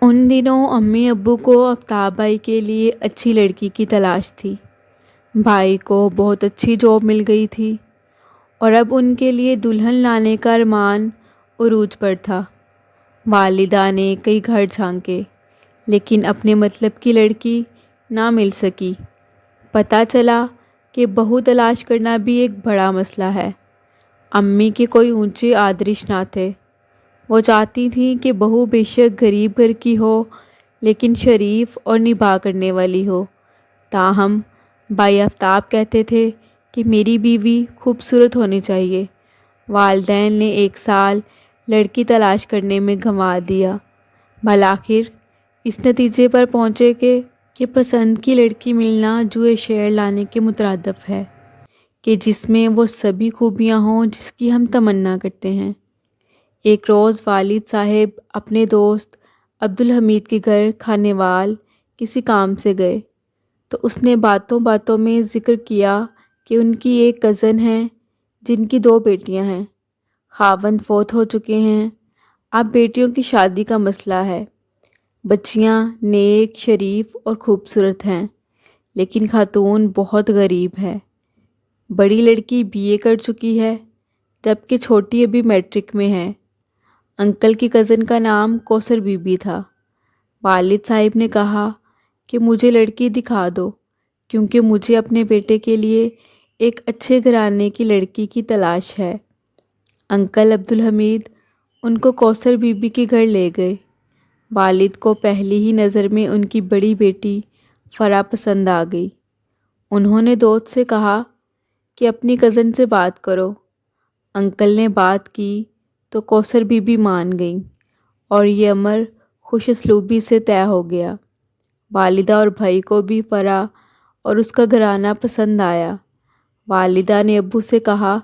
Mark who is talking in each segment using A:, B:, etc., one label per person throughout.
A: ان دنوں امی ابو کو آفتاب بھائی کے لیے اچھی لڑکی کی تلاش تھی۔ بھائی کو بہت اچھی جاب مل گئی تھی اور اب ان کے لیے دلہن لانے کا ارمان عروج پر تھا۔ والدہ نے کئی گھر جھانکے لیکن اپنے مطلب کی لڑکی نہ مل سکی۔ پتہ چلا کہ بہو تلاش کرنا بھی ایک بڑا مسئلہ ہے۔ امی کے کوئی اونچے آدرش نہ تھے۔ وہ چاہتی تھیں کہ بہو بے شک غریب گھر کی ہو لیکن شریف اور نبھا کرنے والی ہو۔ تاہم بھائی آفتاب کہتے تھے کہ میری بیوی خوبصورت ہونی چاہیے۔ والدین نے 1 سال لڑکی تلاش کرنے میں گنوا دیا۔ بالآخر اس نتیجے پر پہنچے کہ پسند کی لڑکی ملنا جوئے شعر لانے کے مترادف ہے کہ جس میں وہ سبھی خوبیاں ہوں جس کی ہم تمنا کرتے ہیں۔ ایک روز والد صاحب اپنے دوست عبدالحمید کے گھر کھانیوال کسی کام سے گئے تو اس نے باتوں باتوں میں ذکر کیا کہ ان کی ایک کزن ہے جن کی 2 بیٹیاں ہیں۔ خاوند فوت ہو چکے ہیں، اب بیٹیوں کی شادی کا مسئلہ ہے۔ بچیاں نیک، شریف اور خوبصورت ہیں لیکن خاتون بہت غریب ہے۔ بڑی لڑکی BA کر چکی ہے جبکہ چھوٹی ابھی میٹرک میں ہے۔ انکل کی کزن کا نام کوثر بی بی تھا۔ والد صاحب نے کہا کہ مجھے لڑکی دکھا دو کیونکہ مجھے اپنے بیٹے کے لیے ایک اچھے گھرانے کی لڑکی کی تلاش ہے۔ انکل عبدالحمید ان کو کوثر بی بی کے گھر لے گئے۔ والد کو پہلی ہی نظر میں ان کی بڑی بیٹی فرح پسند آ گئی۔ انہوں نے دوست سے کہا کہ اپنی کزن سے بات کرو۔ انکل نے بات کی تو کوثر بی بی مان گئیں اور یہ امر خوش اسلوبی سے طے ہو گیا۔ والدہ اور بھائی کو بھی فرح اور اس کا گھرانہ پسند آیا۔ والدہ نے ابو سے کہا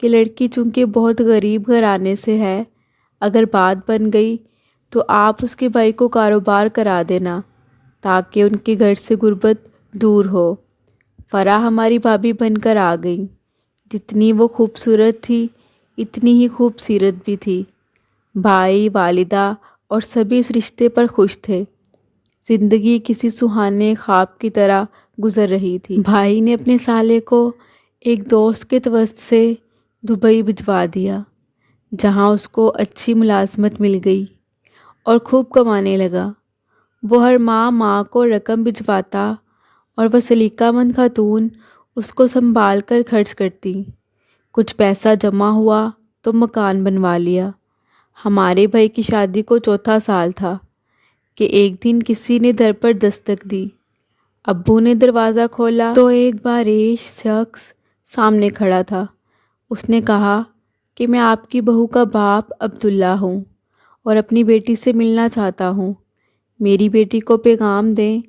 A: کہ لڑکی چونکہ بہت غریب گھرانے سے ہے، اگر بات بن گئی تو آپ اس کے بھائی کو کاروبار کرا دینا تاکہ ان کے گھر سے غربت دور ہو۔ فرح ہماری بھابھی بن کر آ گئی۔ جتنی وہ خوبصورت تھی اتنی ہی خوبصیرت بھی تھی۔ بھائی، والدہ اور سبھی اس رشتے پر خوش تھے۔ زندگی کسی سہانے خواب کی طرح گزر رہی تھی۔ بھائی نے اپنے سالے کو ایک دوست کے توسط سے دبئی بھجوا دیا جہاں اس کو اچھی ملازمت مل گئی اور خوب کمانے لگا۔ وہ ہر ماہ کو رقم بھجواتا اور وہ سلیقہ مند خاتون اس کو سنبھال کر خرچ کرتی۔ کچھ پیسہ جمع ہوا تو مکان بنوا لیا۔ ہمارے بھائی کی شادی کو 4تھا سال تھا کہ ایک دن کسی نے در پر دستک دی۔ ابو نے دروازہ کھولا تو ایک باریش شخص سامنے کھڑا تھا۔ اس نے کہا کہ میں آپ کی بہو کا باپ عبداللہ ہوں اور اپنی بیٹی سے ملنا چاہتا ہوں۔ میری بیٹی کو پیغام دیں،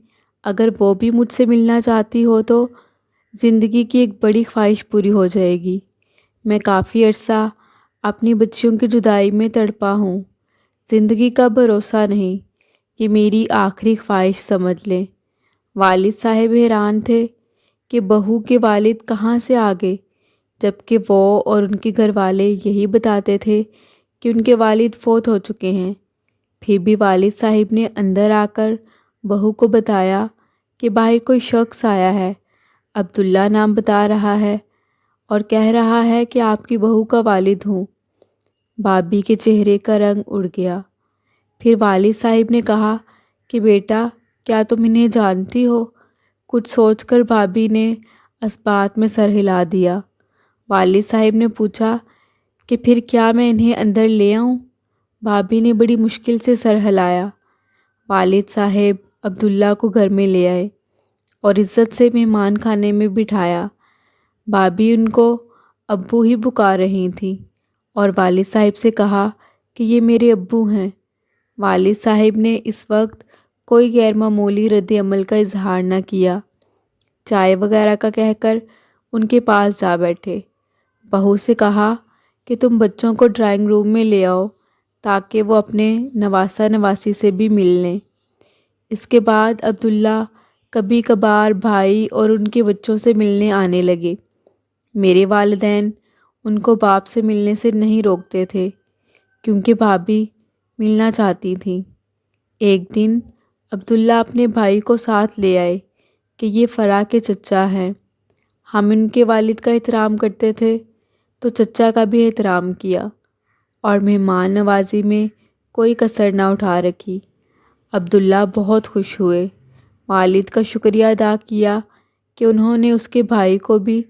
A: اگر وہ بھی مجھ سے ملنا چاہتی ہو تو زندگی کی ایک بڑی خواہش پوری ہو جائے گی۔ میں کافی عرصہ اپنی بچیوں کی جدائی میں تڑپا ہوں۔ زندگی کا بھروسہ نہیں، یہ میری آخری خواہش سمجھ لیں۔ والد صاحب حیران تھے کہ بہو کے والد کہاں سے آ گئے، جبکہ وہ اور ان کے گھر والے یہی بتاتے تھے کہ ان کے والد فوت ہو چکے ہیں۔ پھر بھی والد صاحب نے اندر آ کر بہو کو بتایا کہ باہر کوئی شخص آیا ہے، عبداللہ نام بتا رہا ہے اور کہہ رہا ہے کہ آپ کی بہو کا والد ہوں۔ بھابھی کے چہرے کا رنگ اڑ گیا۔ پھر والد صاحب نے کہا کہ بیٹا، کیا تم انہیں جانتی ہو؟ کچھ سوچ کر بھابھی نے اس بات میں سر ہلا دیا۔ والد صاحب نے پوچھا کہ پھر کیا میں انہیں اندر لے آؤں؟ بھابھی نے بڑی مشکل سے سر ہلایا۔ والد صاحب عبداللہ کو گھر میں لے آئے اور عزت سے مہمان خانے میں بٹھایا۔ بھابھی ان کو ابو ہی پکار رہی تھیں اور والد صاحب سے کہا کہ یہ میرے ابو ہیں۔ والد صاحب نے اس وقت کوئی غیر معمولی رد عمل کا اظہار نہ کیا۔ چائے وغیرہ کا کہہ کر ان کے پاس جا بیٹھے۔ بہو سے کہا کہ تم بچوں کو ڈرائنگ روم میں لے آؤ تاکہ وہ اپنے نواسہ نواسی سے بھی مل لیں۔ اس کے بعد عبداللہ کبھی کبھار بھائی اور ان کے بچوں سے ملنے آنے لگے۔ میرے والدین ان کو باپ سے ملنے سے نہیں روکتے تھے کیونکہ بھابھی ملنا چاہتی تھیں۔ ایک دن عبداللہ اپنے بھائی کو ساتھ لے آئے کہ یہ فرا کے چچا ہیں۔ ہم ان کے والد کا احترام کرتے تھے تو چچا کا بھی احترام کیا اور مہمان نوازی میں کوئی کسر نہ اٹھا رکھی۔ عبداللہ بہت خوش ہوئے، والد کا شکریہ ادا کیا کہ انہوں نے اس کے بھائی کو بھی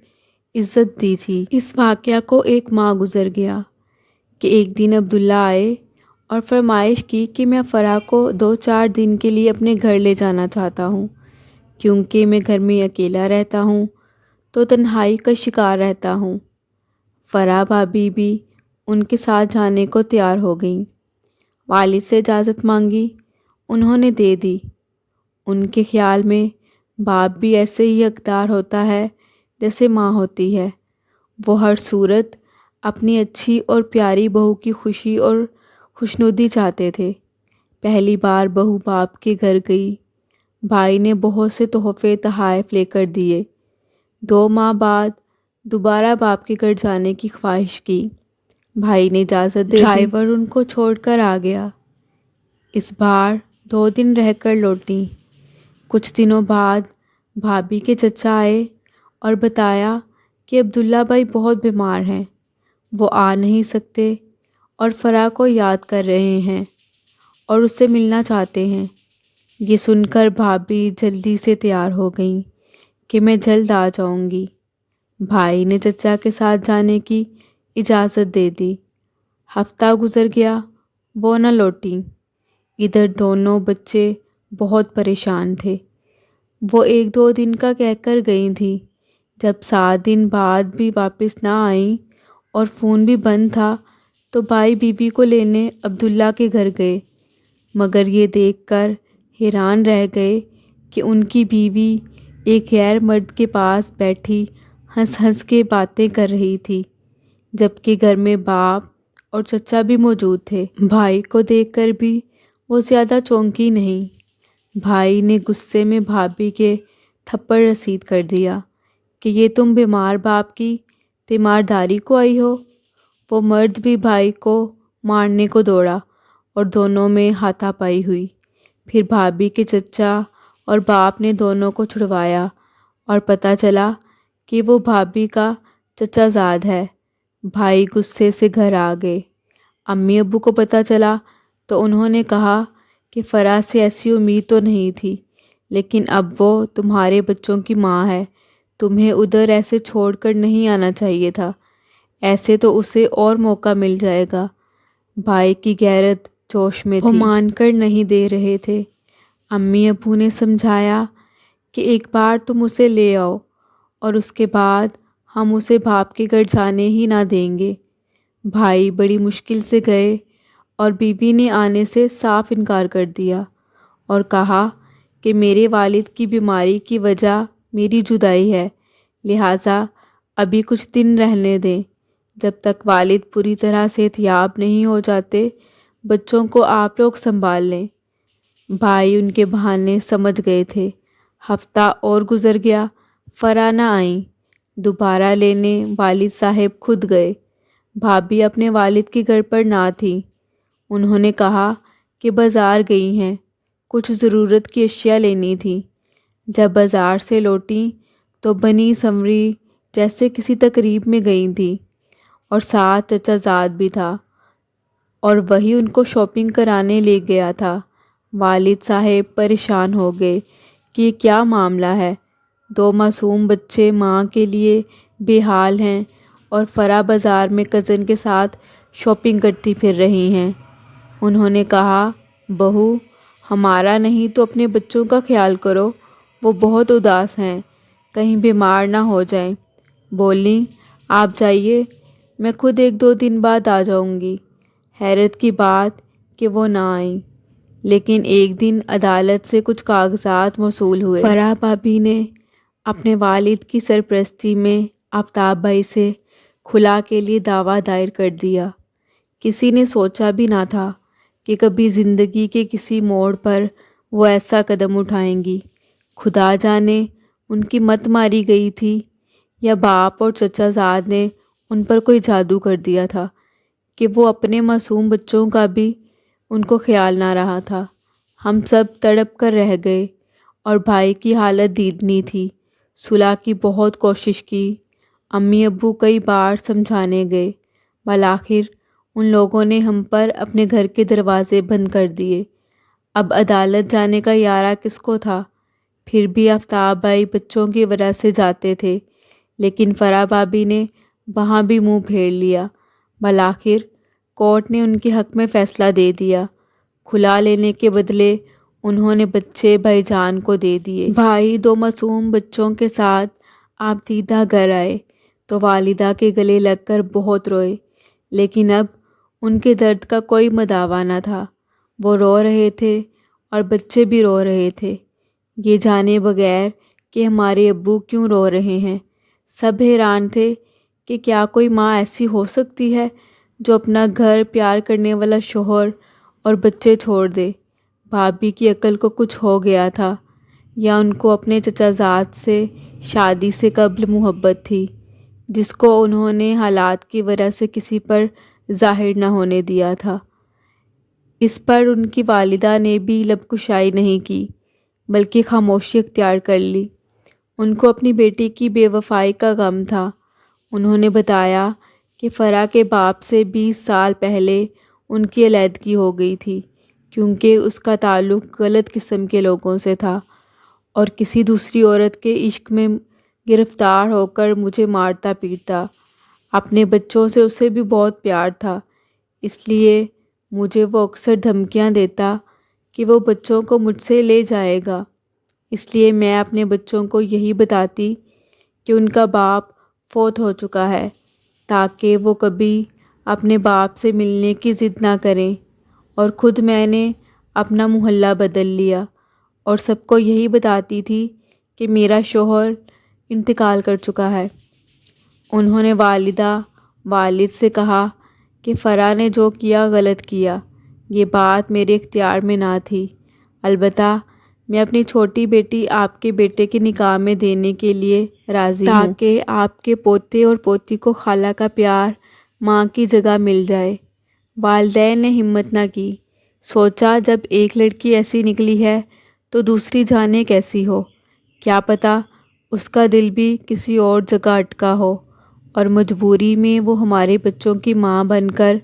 A: عزت دی تھی۔ اس واقعہ کو ایک ماہ گزر گیا کہ ایک دن عبداللہ آئے اور فرمائش کی کہ میں فرا کو 2-4 دن کے لیے اپنے گھر لے جانا چاہتا ہوں، کیونکہ میں گھر میں اکیلا رہتا ہوں تو تنہائی کا شکار رہتا ہوں۔ فرا بھابھی بھی ان کے ساتھ جانے کو تیار ہو گئیں۔ والد سے اجازت مانگی، انہوں نے دے دی۔ ان کے خیال میں باپ بھی ایسے ہی حقدار ہوتا ہے جیسے ماں ہوتی ہے۔ وہ ہر صورت اپنی اچھی اور پیاری بہو کی خوشی اور خوشنودی چاہتے تھے۔ پہلی بار بہو باپ کے گھر گئی، بھائی نے بہت سے تحفے تحائف لے کر دیے۔ 2 ماہ بعد دوبارہ باپ کے گھر جانے کی خواہش کی، بھائی نے اجازت دے دی۔ ڈرائیور ان کو چھوڑ کر آ گیا۔ اس بار 2 دن رہ کر لوٹیں۔ کچھ دنوں بعد بھابھی کے چچا آئے اور بتایا کہ عبداللہ بھائی بہت بیمار ہیں، وہ آ نہیں سکتے اور فرا کو یاد کر رہے ہیں اور اس سے ملنا چاہتے ہیں۔ یہ سن کر بھابھی جلدی سے تیار ہو گئیں کہ میں جلد آ جاؤں گی۔ بھائی نے چچا کے ساتھ جانے کی اجازت دے دی۔ ہفتہ گزر گیا، وہ نہ لوٹیں۔ ادھر دونوں بچے بہت پریشان تھے۔ وہ 1-2 دن کا کہہ کر گئی تھیں، جب 7 دن بعد بھی واپس نہ آئیں اور فون بھی بند تھا تو بھائی بیوی کو لینے عبداللہ کے گھر گئے، مگر یہ دیکھ کر حیران رہ گئے کہ ان کی بیوی ایک غیر مرد کے پاس بیٹھی ہنس ہنس کے باتیں کر رہی تھی، جبکہ گھر میں باپ اور چچا بھی موجود تھے۔ بھائی کو دیکھ کر بھی وہ زیادہ چونکی نہیں۔ بھائی نے غصے میں بھابھی کے تھپڑ رسید کر دیا کہ یہ تم بیمار باپ کی تیمارداری کو آئی ہو۔ وہ مرد بھی بھائی کو مارنے کو دوڑا اور دونوں میں ہاتھا پائی ہوئی۔ پھر بھابھی کے چچا اور باپ نے دونوں کو چھڑوایا اور پتہ چلا کہ وہ بھابھی کا چچا زاد ہے۔ بھائی غصے سے گھر آ گئے۔ امی ابو کو پتہ چلا تو انہوں نے کہا کہ فرا سے ایسی امید تو نہیں تھی، لیکن اب وہ تمہارے بچوں کی ماں ہے، تمہیں ادھر ایسے چھوڑ کر نہیں آنا چاہیے تھا، ایسے تو اسے اور موقع مل جائے گا۔ بھائی کی غیرت جوش میں تھی، وہ مان کر نہیں دے رہے تھے۔ امی ابو نے سمجھایا کہ ایک بار تم اسے لے آؤ اور اس کے بعد ہم اسے باپ کے گھر جانے ہی نہ دیں گے۔ بھائی بڑی مشکل سے گئے اور بیوی نے آنے سے صاف انکار کر دیا اور کہا کہ میرے والد کی بیماری کی وجہ میری جدائی ہے، لہٰذا ابھی کچھ دن رہنے دیں، جب تک والد پوری طرح صحتیاب نہیں ہو جاتے بچوں کو آپ لوگ سنبھال لیں۔ بھائی ان کے بہانے سمجھ گئے تھے۔ ہفتہ اور گزر گیا، فرا نہ آئیں۔ دوبارہ لینے والد صاحب خود گئے۔ بھابھی اپنے والد کے گھر پر نہ تھیں۔ انہوں نے کہا کہ بازار گئی ہیں، کچھ ضرورت کی اشیاء لینی تھی۔ جب بازار سے لوٹیں تو بنی سنوری جیسے کسی تقریب میں گئی تھیں اور ساتھ چچا زاد بھی تھا اور وہی ان کو شاپنگ کرانے لے گیا تھا۔ والد صاحب پریشان ہو گئے کہ یہ کیا معاملہ ہے، 2 معصوم بچے ماں کے لیے بے حال ہیں اور فرا بازار میں کزن کے ساتھ شاپنگ کرتی پھر رہی ہیں۔ انہوں نے کہا، بہو ہمارا نہیں تو اپنے بچوں کا خیال کرو، وہ بہت اداس ہیں، کہیں بیمار نہ ہو جائیں۔ بولیں، آپ جائیے، میں خود 1-2 دن بعد آ جاؤں گی۔ حیرت کی بات کہ وہ نہ آئیں، لیکن ایک دن عدالت سے کچھ کاغذات موصول ہوئے۔ فرا بھابھی نے اپنے والد کی سرپرستی میں آفتاب بھائی سے خلا کے لیے دعویٰ دائر کر دیا۔ کسی نے سوچا بھی نہ تھا کہ کبھی زندگی کے کسی موڑ پر وہ ایسا قدم اٹھائیں گی۔ خدا جانے ان کی مت ماری گئی تھی یا باپ اور چچا زاد نے ان پر کوئی جادو کر دیا تھا کہ وہ اپنے معصوم بچوں کا بھی ان کو خیال نہ رہا تھا۔ ہم سب تڑپ کر رہ گئے اور بھائی کی حالت دیدنی تھی۔ صلح کی بہت کوشش کی، امی ابو کئی بار سمجھانے گئے، بالآخر ان لوگوں نے ہم پر اپنے گھر کے دروازے بند کر دیے۔ اب عدالت جانے کا یارہ کس کو تھا؟ پھر بھی آفتاب بھائی بچوں کی وجہ سے جاتے تھے، لیکن فرح بھابھی نے وہاں بھی منہ پھیر لیا۔ بالآخر کورٹ نے ان کے حق میں فیصلہ دے دیا۔ کھلا لینے کے بدلے انہوں نے بچے بھائی جان کو دے دیے۔ بھائی 2 معصوم بچوں کے ساتھ آپ دیدہ گھر آئے تو والدہ کے گلے لگ کر بہت روئے، لیکن اب ان کے درد کا کوئی مداوا نہ تھا۔ وہ رو رہے تھے اور بچے بھی رو رہے تھے، یہ جانے بغیر کہ ہمارے ابو کیوں رو رہے ہیں۔ سب حیران تھے کہ کیا کوئی ماں ایسی ہو سکتی ہے جو اپنا گھر، پیار کرنے والا شوہر اور بچے چھوڑ دے۔ بھابھی کی عقل کو کچھ ہو گیا تھا، یا ان کو اپنے چچا زاد سے شادی سے قبل محبت تھی، جس کو انہوں نے حالات کی وجہ سے کسی پر ظاہر نہ ہونے دیا تھا۔ اس پر ان کی والدہ نے بھی لب کشائی نہیں کی، بلکہ خاموشی اختیار کر لی۔ ان کو اپنی بیٹی کی بے وفائی کا غم تھا۔ انہوں نے بتایا کہ فرح کے باپ سے 20 سال پہلے ان کی علیحدگی ہو گئی تھی، کیونکہ اس کا تعلق غلط قسم کے لوگوں سے تھا اور کسی دوسری عورت کے عشق میں گرفتار ہو کر مجھے مارتا پیٹتا۔ اپنے بچوں سے اسے بھی بہت پیار تھا، اس لیے مجھے وہ اکثر دھمکیاں دیتا کہ وہ بچوں کو مجھ سے لے جائے گا۔ اس لیے میں اپنے بچوں کو یہی بتاتی کہ ان کا باپ فوت ہو چکا ہے، تاکہ وہ کبھی اپنے باپ سے ملنے کی ضد نہ کریں۔ اور خود میں نے اپنا محلہ بدل لیا اور سب کو یہی بتاتی تھی کہ میرا شوہر انتقال کر چکا ہے۔ انہوں نے والدہ والد سے کہا کہ فرح نے جو کیا غلط کیا، یہ بات میرے اختیار میں نہ تھی۔ البتہ میں اپنی چھوٹی بیٹی آپ کے بیٹے کے نکاح میں دینے کے لیے راضی ہوں، تاکہ آپ کے پوتے اور پوتی کو خالہ کا پیار ماں کی جگہ مل جائے۔ والدین نے ہمت نہ کی، سوچا جب ایک لڑکی ایسی نکلی ہے تو دوسری جانے کیسی ہو، کیا پتہ اس کا دل بھی کسی اور جگہ اٹکا ہو اور مجبوری میں وہ ہمارے بچوں کی ماں بن کر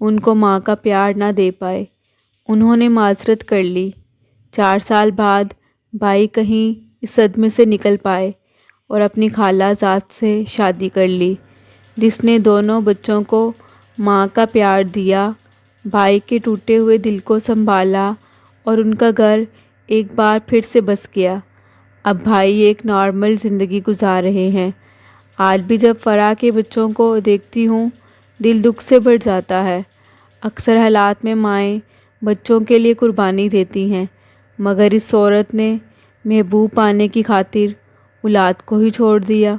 A: ان کو ماں کا پیار نہ دے پائے۔ انہوں نے معذرت کر لی۔ 4 سال بعد بھائی کہیں اس صدمے سے نکل پائے اور اپنی خالہ زاد سے شادی کر لی، جس نے دونوں بچوں کو ماں کا پیار دیا، بھائی کے ٹوٹے ہوئے دل کو سنبھالا اور ان کا گھر ایک بار پھر سے بس گیا۔ اب بھائی ایک نارمل زندگی گزار رہے ہیں۔ آج بھی جب فرح کے بچوں کو دیکھتی ہوں دل دکھ سے بھر جاتا ہے۔ اکثر حالات میں مائیں بچوں کے لیے قربانی دیتی ہیں، مگر اس عورت نے محبوب پانے کی خاطر اولاد کو ہی چھوڑ دیا۔